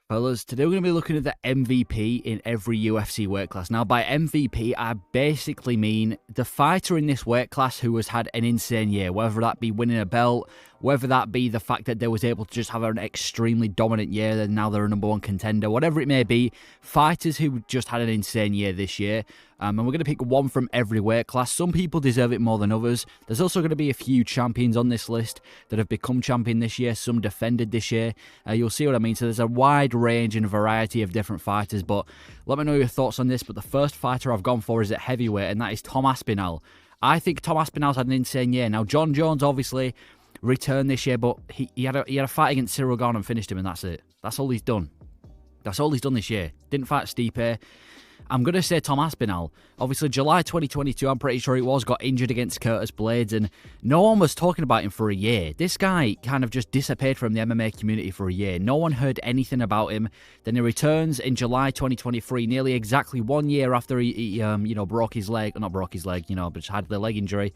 Fellas, today we're going to be looking at the MVP in every UFC weight class. Now, by MVP, I basically mean the fighter in this weight class who has had an insane year, whether that be winning a belt, whether that be the fact that they was able to just have an extremely dominant year and now they're a number one contender, whatever it may be, fighters who just had an insane year this year. And we're going to pick one from every weight class. Some people deserve it more than others. There's also going to be a few champions on this list that have become champion this year, some defended this year. You'll see what I mean. So there's a wide range and variety of different fighters, but let me know your thoughts on this. But the first fighter I've gone for is at heavyweight, and that is Tom Aspinall. I think Tom Aspinall's had an insane year. Now, John Jones obviously returned this year, but he had a fight against Cyril Gane and finished him, and that's it. That's all he's done. That's all he's done this year. Didn't fight Stipe. I'm going to say Tom Aspinall. Obviously, July 2022, I'm pretty sure it was, got injured against Curtis Blades, and no one was talking about him for a year. This guy kind of just disappeared from the MMA community for a year. No one heard anything about him. Then he returns in July 2023, nearly exactly 1 year after he broke his leg. Not broke his leg, but just had the leg injury.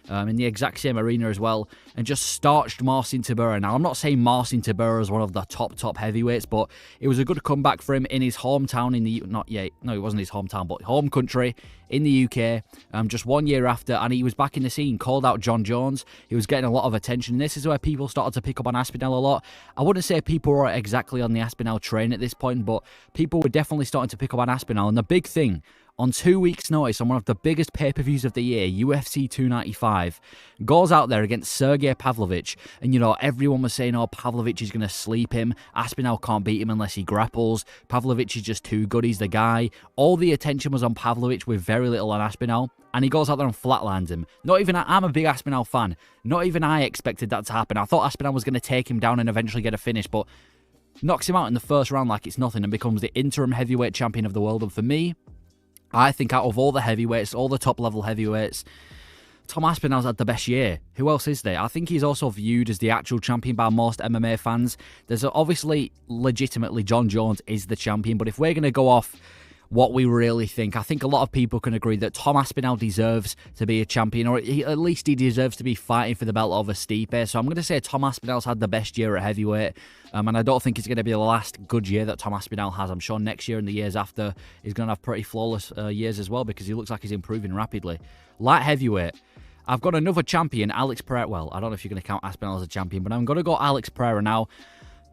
In the exact same arena as well, and just starched Marcin Tybura. Now, I'm not saying Marcin Tybura is one of the top heavyweights, but it was a good comeback for him in his hometown it wasn't his hometown, but home country in the UK, just 1 year after, and he was back in the scene, called out John Jones. He was getting a lot of attention, and this is where people started to pick up on Aspinall a lot. I wouldn't say people were exactly on the Aspinall train at this point, but people were definitely starting to pick up on Aspinall, and the big thing, on 2 weeks' notice, on one of the biggest pay-per-views of the year, UFC 295, goes out there against Sergey Pavlovich. And, everyone was saying, Pavlovich is going to sleep him. Aspinall can't beat him unless he grapples. Pavlovich is just too good. He's the guy. All the attention was on Pavlovich with very little on Aspinall. And he goes out there and flatlines him. I'm a big Aspinall fan. Not even I expected that to happen. I thought Aspinall was going to take him down and eventually get a finish, but knocks him out in the first round like it's nothing and becomes the interim heavyweight champion of the world. And for me, I think out of all the heavyweights, all the top-level heavyweights, Tom Aspinall's had the best year. Who else is there? I think he's also viewed as the actual champion by most MMA fans. There's obviously, legitimately, John Jones is the champion, but if we're going to go off what we really think, I think a lot of people can agree that Tom Aspinall deserves to be a champion, or at least he deserves to be fighting for the belt over Stipe. So I'm going to say Tom Aspinall's had the best year at heavyweight, and I don't think it's going to be the last good year that Tom Aspinall has. I'm sure next year and the years after he's going to have pretty flawless years as well, because he looks like he's improving rapidly. Light heavyweight, I've got another champion, Alex Pereira. Well, I don't know if you're going to count Aspinall as a champion, but I'm going to go Alex Pereira now.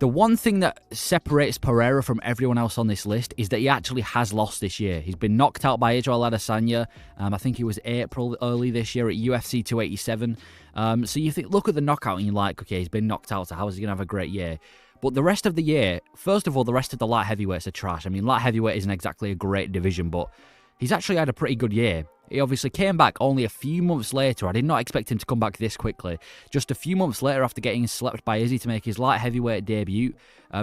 The one thing that separates Pereira from everyone else on this list is that he actually has lost this year. He's been knocked out by Israel Adesanya. I think it was April early this year at UFC 287. So you look at the knockout and you're like, okay, he's been knocked out, so how is he going to have a great year? But the rest of the year, first of all, the rest of the light heavyweights are trash. I mean, light heavyweight isn't exactly a great division, but he's actually had a pretty good year. He obviously came back only a few months later. I did not expect him to come back this quickly. Just a few months later after getting slept by Izzy to make his light heavyweight debut,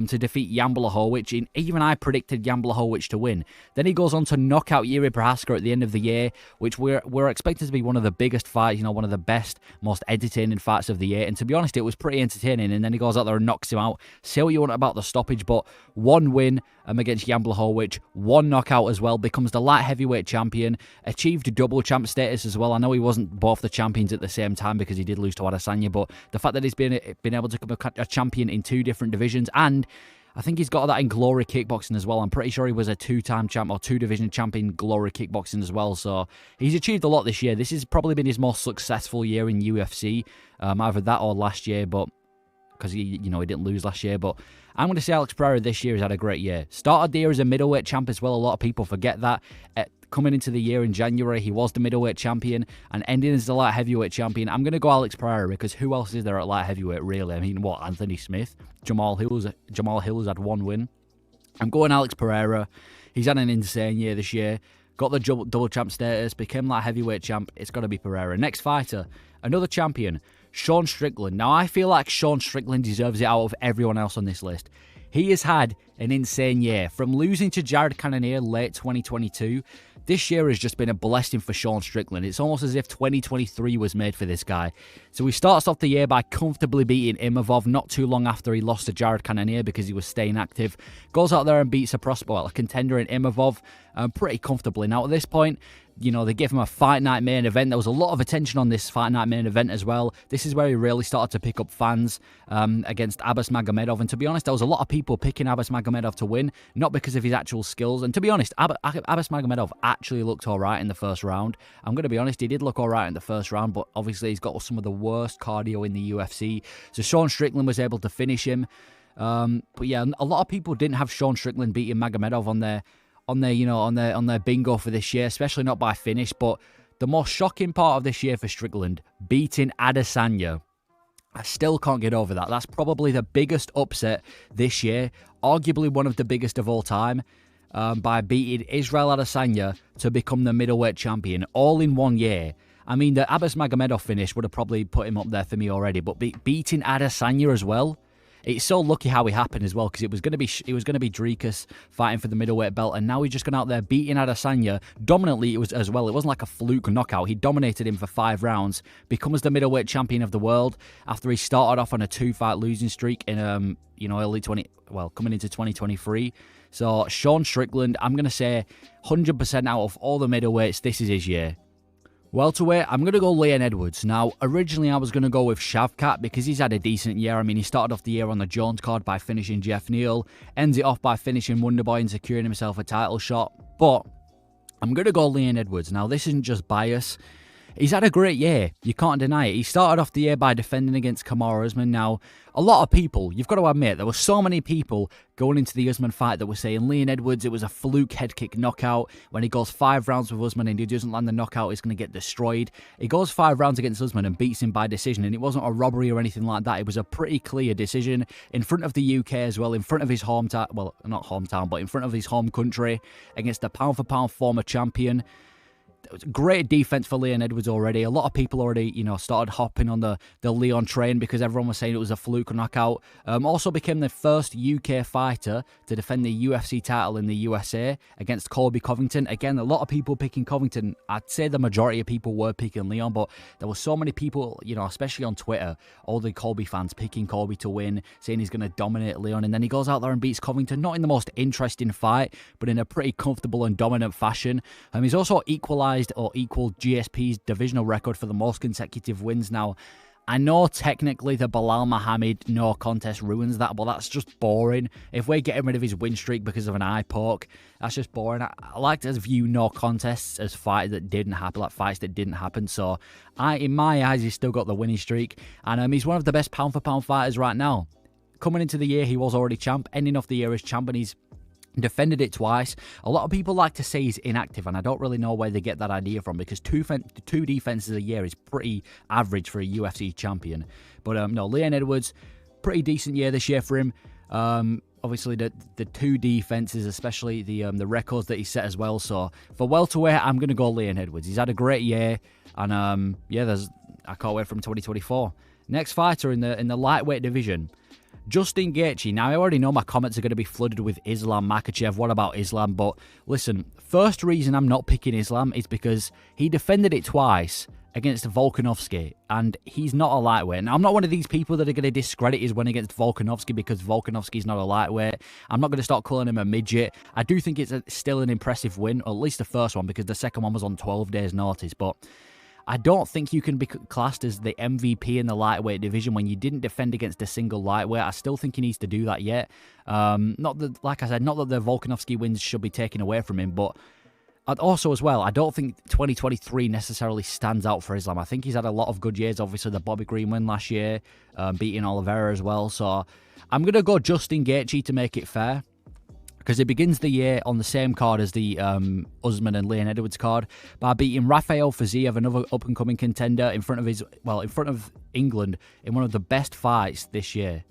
to defeat Jan Blachowicz. Even I predicted Jan Blachowicz to win. Then he goes on to knock out Yuri Prohaska at the end of the year, which we're expected to be one of the biggest fights, one of the best, most entertaining fights of the year. And to be honest, it was pretty entertaining. And then he goes out there and knocks him out. Say what you want about the stoppage, but one win against Jan Blachowicz, one knockout as well, becomes the light heavyweight champion, achieved double champ status as well. I know he wasn't both the champions at the same time because he did lose to Adesanya, but the fact that he's been able to become a champion in two different divisions, and I think he's got that in Glory Kickboxing as well. I'm pretty sure he was a two-time champ or two-division champion in Glory Kickboxing as well. So he's achieved a lot this year. This has probably been his most successful year in UFC, either that or last year, but because he didn't lose last year. But I'm going to say Alex Pereira this year has had a great year. Started the year as a middleweight champ as well. A lot of people forget that. Coming into the year in January, he was the middleweight champion and ending as the light heavyweight champion. I'm going to go Alex Pereira because who else is there at light heavyweight, really? I mean, Anthony Smith? Jamal Hill's had one win. I'm going Alex Pereira. He's had an insane year this year. Got the double champ status, became light heavyweight champ. It's got to be Pereira. Next fighter, another champion, Sean Strickland. Now, I feel like Sean Strickland deserves it out of everyone else on this list. He has had an insane year. From losing to Jared Cannonier late 2022, this year has just been a blessing for Sean Strickland. It's almost as if 2023 was made for this guy. So he starts off the year by comfortably beating Imavov not too long after he lost to Jared Cannonier because he was staying active. Goes out there and beats a contender in Imavov pretty comfortably. Now at this point, They gave him a Fight Night main event. There was a lot of attention on this Fight Night main event as well. This is where he really started to pick up fans against Abbas Magomedov. And to be honest, there was a lot of people picking Abbas Magomedov to win, not because of his actual skills. And to be honest, Abbas Magomedov actually looked all right in the first round. I'm going to be honest, he did look all right in the first round, but obviously he's got some of the worst cardio in the UFC. So Sean Strickland was able to finish him. But yeah, a lot of people didn't have Sean Strickland beating Magomedov on their bingo for this year, especially not by finish. But the most shocking part of this year for Strickland, beating Adesanya, I still can't get over that. That's probably the biggest upset this year, arguably one of the biggest of all time, by beating Israel Adesanya to become the middleweight champion all in 1 year. I mean, the Abbas Magomedov finish would have probably put him up there for me already, but beating Adesanya as well. It's so lucky how it happened as well, because it was going to be Dricus fighting for the middleweight belt, and now he's just gone out there beating Adesanya dominantly. It was as well. It wasn't like a fluke knockout. He dominated him for 5 rounds, becomes the middleweight champion of the world after he started off on a 2-fight losing streak in coming into 2023. So Sean Strickland, I'm gonna say 100% out of all the middleweights, this is his year. Welterweight, I'm going to go Leon Edwards. Now, originally I was going to go with Shavkat because he's had a decent year. I mean, he started off the year on the Jones card by finishing Jeff Neal, ends it off by finishing Wonderboy and securing himself a title shot. But I'm going to go Leon Edwards. Now, this isn't just bias. He's had a great year. You can't deny it. He started off the year by defending against Kamaru Usman. Now, a lot of people, you've got to admit, there were so many people going into the Usman fight that were saying Leon Edwards, it was a fluke head kick knockout. When he goes 5 rounds with Usman and he doesn't land the knockout, he's going to get destroyed. He goes 5 rounds against Usman and beats him by decision, and it wasn't a robbery or anything like that. It was a pretty clear decision in front of the UK as well, in front of his hometown, well, not hometown, but in front of his home country against the pound-for-pound former champion. Great defense for Leon Edwards already. A lot of people already, started hopping on the Leon train because everyone was saying it was a fluke knockout. Also became the first UK fighter to defend the UFC title in the USA against Colby Covington. Again, a lot of people picking Covington. I'd say the majority of people were picking Leon, but there were so many people, especially on Twitter, all the Colby fans picking Colby to win, saying he's going to dominate Leon, and then he goes out there and beats Covington, not in the most interesting fight, but in a pretty comfortable and dominant fashion. He's also equalized or equaled GSP's divisional record for the most consecutive wins. Now, I know technically the Bilal Muhammad no contest ruins that, but that's just boring. If we're getting rid of his win streak because of an eye poke, that's just boring. I like to view no contests as fights that didn't happen. So, in my eyes, he's still got the winning streak, and he's one of the best pound-for-pound fighters right now. Coming into the year, he was already champ. Ending off the year as champ, and he's defended it twice. A lot of people like to say he's inactive, and I don't really know where they get that idea from, because two defenses a year is pretty average for a UFC champion. But no, Leon Edwards, pretty decent year this year for him. Obviously the 2 defenses, especially the records that he set as well. So for welterweight, I'm going to go Leon Edwards. He's had a great year, and I can't wait from 2024. Next fighter in the lightweight division, Justin Gaethje. Now, I already know my comments are going to be flooded with Islam Makhachev. What about Islam? But listen, first reason I'm not picking Islam is because he defended it twice against Volkanovski, and he's not a lightweight. Now, I'm not one of these people that are going to discredit his win against Volkanovski because Volkanovski's not a lightweight. I'm not going to start calling him a midget. I do think it's still an impressive win, or at least the first one, because the second one was on 12 days' notice. But I don't think you can be classed as the MVP in the lightweight division when you didn't defend against a single lightweight. I still think he needs to do that yet. Not that the Volkanovski wins should be taken away from him, but also as well, I don't think 2023 necessarily stands out for Islam. I think he's had a lot of good years. Obviously, the Bobby Green win last year, beating Oliveira as well. So I'm going to go Justin Gaethje to make it fair, because it begins the year on the same card as the Usman and Leon Edwards card by beating Rafael Fiziev, another up-and-coming contender, in front of England in one of the best fights this year.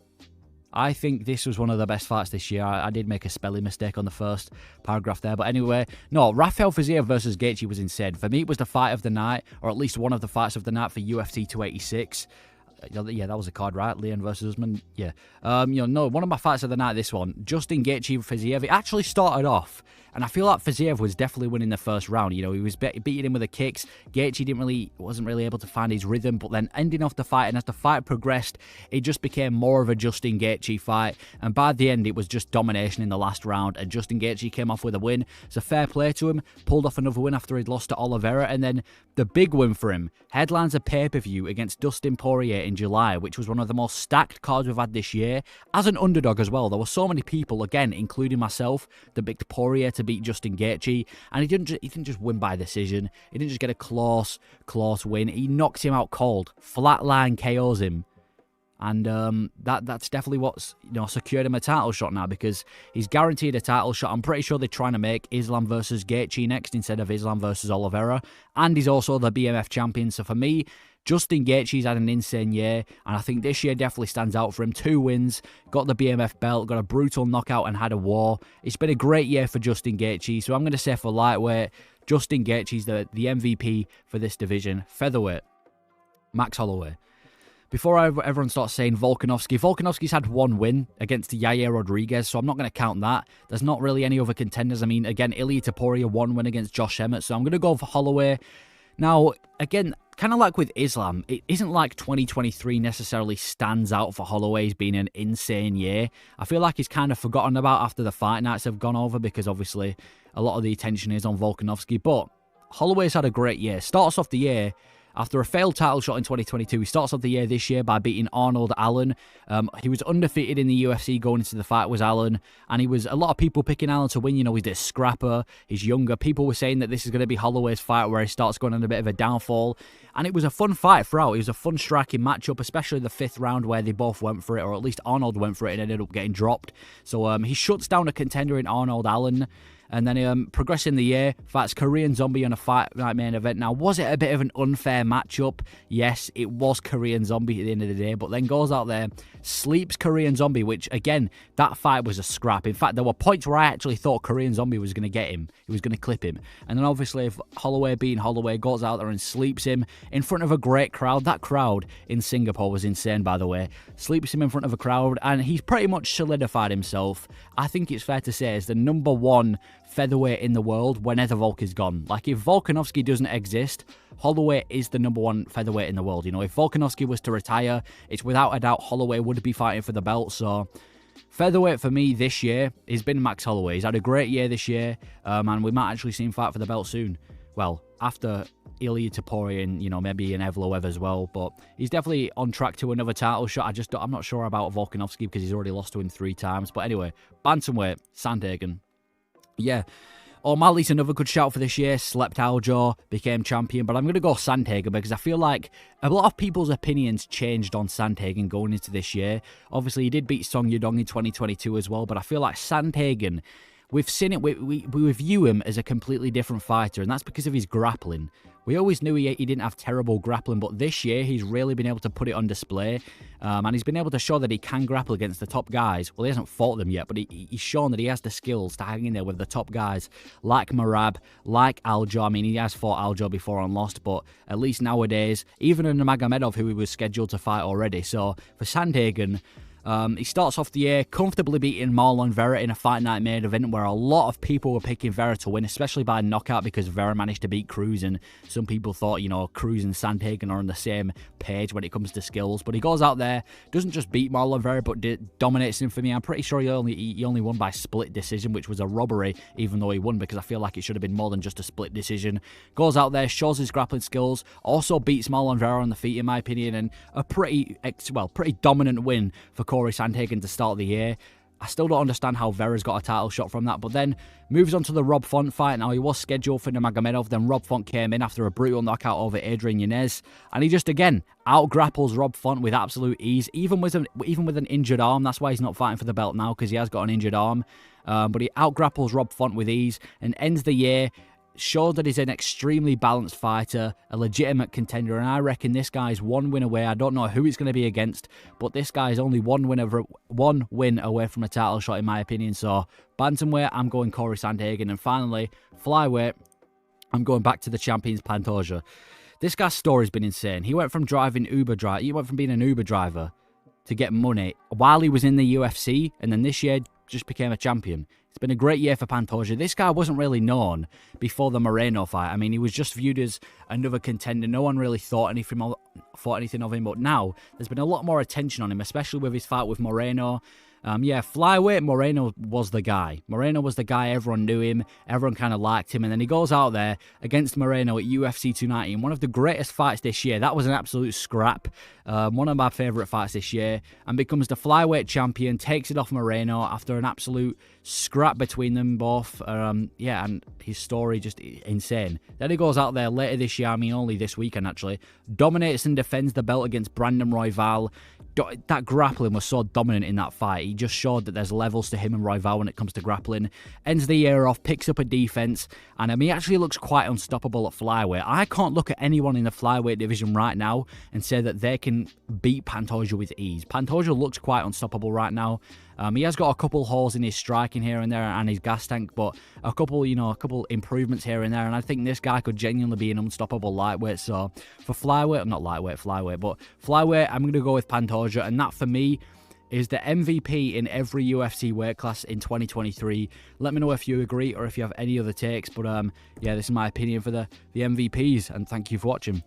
I think this was one of the best fights this year. I did make a spelling mistake on the first paragraph there, but anyway, no, Rafael Fiziev versus Gaethje was insane. For me, it was the fight of the night, or at least one of the fights of the night for UFC 286. Yeah, that was a card, right? Leon versus Usman. Yeah. No, one of my fights of the night, this one, Justin Gaethje Fiziev. It actually started off, and I feel like Fiziev was definitely winning the first round. He was beating him with the kicks. Gaethje wasn't really able to find his rhythm, but then ending off the fight, and as the fight progressed, it just became more of a Justin Gaethje fight, and by the end, it was just domination in the last round, and Justin Gaethje came off with a win. So fair play to him. Pulled off another win after he'd lost to Oliveira, and then the big win for him, headlines a pay-per-view against Dustin Poirier in July, which was one of the most stacked cards we've had this year. As an underdog as well, there were so many people, again, including myself, that picked Poirier to beat Justin Gaethje, and he didn't just win by decision. He didn't just get a close win. He knocks him out cold, flatline KOs him. And that's definitely what's secured him a title shot now, because he's guaranteed a title shot. I'm pretty sure they're trying to make Islam versus Gaethje next instead of Islam versus Oliveira, and he's also the BMF champion. So for me, Justin Gaethje's had an insane year, and I think this year definitely stands out for him. 2 wins, got the BMF belt, got a brutal knockout, and had a war. It's been a great year for Justin Gaethje, so I'm going to say for lightweight, Justin Gaethje's the MVP for this division. Featherweight, Max Holloway. Before everyone starts saying Volkanovski's had 1 win against Yair Rodriguez, so I'm not going to count that. There's not really any other contenders. I mean, again, Ilia Topuria 1 win against Josh Emmett, so I'm going to go for Holloway. Now, again, kind of like with Islam, it isn't like 2023 necessarily stands out for Holloway as being an insane year. I feel like he's kind of forgotten about after the fight nights have gone over, because obviously a lot of the attention is on Volkanovski, but Holloway's had a great year. Starts off the year after a failed title shot in 2022, he starts off the year this year by beating Arnold Allen. He was undefeated in the UFC going into the fight, was Allen, and a lot of people picking Allen to win. He's this scrapper, he's younger. People were saying that this is going to be Holloway's fight where he starts going on a bit of a downfall, and it was a fun fight throughout. It was a fun striking matchup, especially the 5th round where they both went for it, or at least Arnold went for it and ended up getting dropped. So he shuts down a contender in Arnold Allen. And then progressing the year, fights Korean Zombie on a Fight Night main event. Now, was it a bit of an unfair matchup? Yes, it was Korean Zombie at the end of the day, but then goes out there, sleeps Korean Zombie, which, again, that fight was a scrap. In fact, there were points where I actually thought Korean Zombie was going to get him. He was going to clip him. And then, obviously, if Holloway being Holloway goes out there and sleeps him in front of a great crowd. That crowd in Singapore was insane, by the way. Sleeps him in front of a crowd, and he's pretty much solidified himself, I think it's fair to say, as the #1 featherweight in the world whenever Volk is gone. Like, if Volkanovski doesn't exist, Holloway is the #1 featherweight in the world. If Volkanovski was to retire, it's without a doubt Holloway would be fighting for the belt. So featherweight for me this year has been Max Holloway. He's had a great year this year, and we might actually see him fight for the belt soon. Well, after Ilia Topuria and, maybe an Evloev as well, but he's definitely on track to another title shot. I'm not sure about Volkanovski because he's already lost to him 3 times. But anyway, Bantamweight, Sandhagen. Yeah, O'Malley's another good shout for this year. Slept Aljo, became champion, but I'm going to go Sandhagen because I feel like a lot of people's opinions changed on Sandhagen going into this year. Obviously, he did beat Song Yudong in 2022 as well, but I feel like Sandhagen, we've seen it, we view him as a completely different fighter, and that's because of his grappling. We always knew he didn't have terrible grappling, but this year he's really been able to put it on display, and he's been able to show that he can grapple against the top guys. Well, he hasn't fought them yet, but he's shown that he has the skills to hang in there with the top guys, like Merab, like Aljo. I mean, he has fought Aljo before and lost, but at least nowadays, even in Nurmagomedov, who he was scheduled to fight already. So for Sandhagen, he starts off the year comfortably beating Marlon Vera in a Fight Night main event where a lot of people were picking Vera to win, especially by knockout, because Vera managed to beat Cruz, and some people thought, Cruz and Sandhagen are on the same page when it comes to skills. But he goes out there, doesn't just beat Marlon Vera, but dominates him for me. I'm pretty sure he only won by split decision, which was a robbery, even though he won, because I feel like it should have been more than just a split decision. Goes out there, shows his grappling skills, also beats Marlon Vera on the feet, in my opinion, and a pretty dominant win for Corey Sandhagen to start the year. I still don't understand how Vera's got a title shot from that, but then moves on to the Rob Font fight. Now, he was scheduled for Nurmagomedov, then Rob Font came in after a brutal knockout over Adrian Yanez, and he just, again, out-grapples Rob Font with absolute ease, even with an injured arm. That's why he's not fighting for the belt now, because he has got an injured arm, but he out-grapples Rob Font with ease and ends the year, showed that he's an extremely balanced fighter, a legitimate contender, and I reckon this guy's 1 win away. I don't know who it's going to be against, but this guy is only one win away from a title shot, in my opinion. So, Bantamweight, I'm going Corey Sandhagen. And finally, Flyweight, I'm going back to the champions, Pantoja. This guy's story's been insane. He went from he went from being an Uber driver to get money while he was in the UFC, and then this year just became a champion. It's been a great year for Pantoja. This guy wasn't really known before the Moreno fight. I mean, he was just viewed as another contender. No one really thought anything of him, but now there's been a lot more attention on him, especially with his fight with Moreno. Flyweight, Moreno was the guy. Moreno was the guy, everyone knew him, everyone kind of liked him, and then he goes out there against Moreno at UFC 290 in one of the greatest fights this year. That was an absolute scrap, one of my favourite fights this year, and becomes the flyweight champion, takes it off Moreno after an absolute scrap between them both. And his story just insane. Then he goes out there later this year, I mean only this weekend actually, dominates and defends the belt against Brandon Royval. That grappling was so dominant in that fight. He just showed that there's levels to him and Royval when it comes to grappling. Ends the year off, picks up a defense, and he actually looks quite unstoppable at flyweight. I can't look at anyone in the flyweight division right now and say that they can beat Pantoja with ease. Pantoja looks quite unstoppable right now. He has got a couple holes in his striking here and there and his gas tank, but a couple improvements here and there, and I think this guy could genuinely be an unstoppable lightweight. So for flyweight, not lightweight, flyweight, but flyweight, I'm going to go with Pantoja, and that for me is the MVP in every UFC weight class in 2023. Let me know if you agree or if you have any other takes, but this is my opinion for the MVPs, and thank you for watching.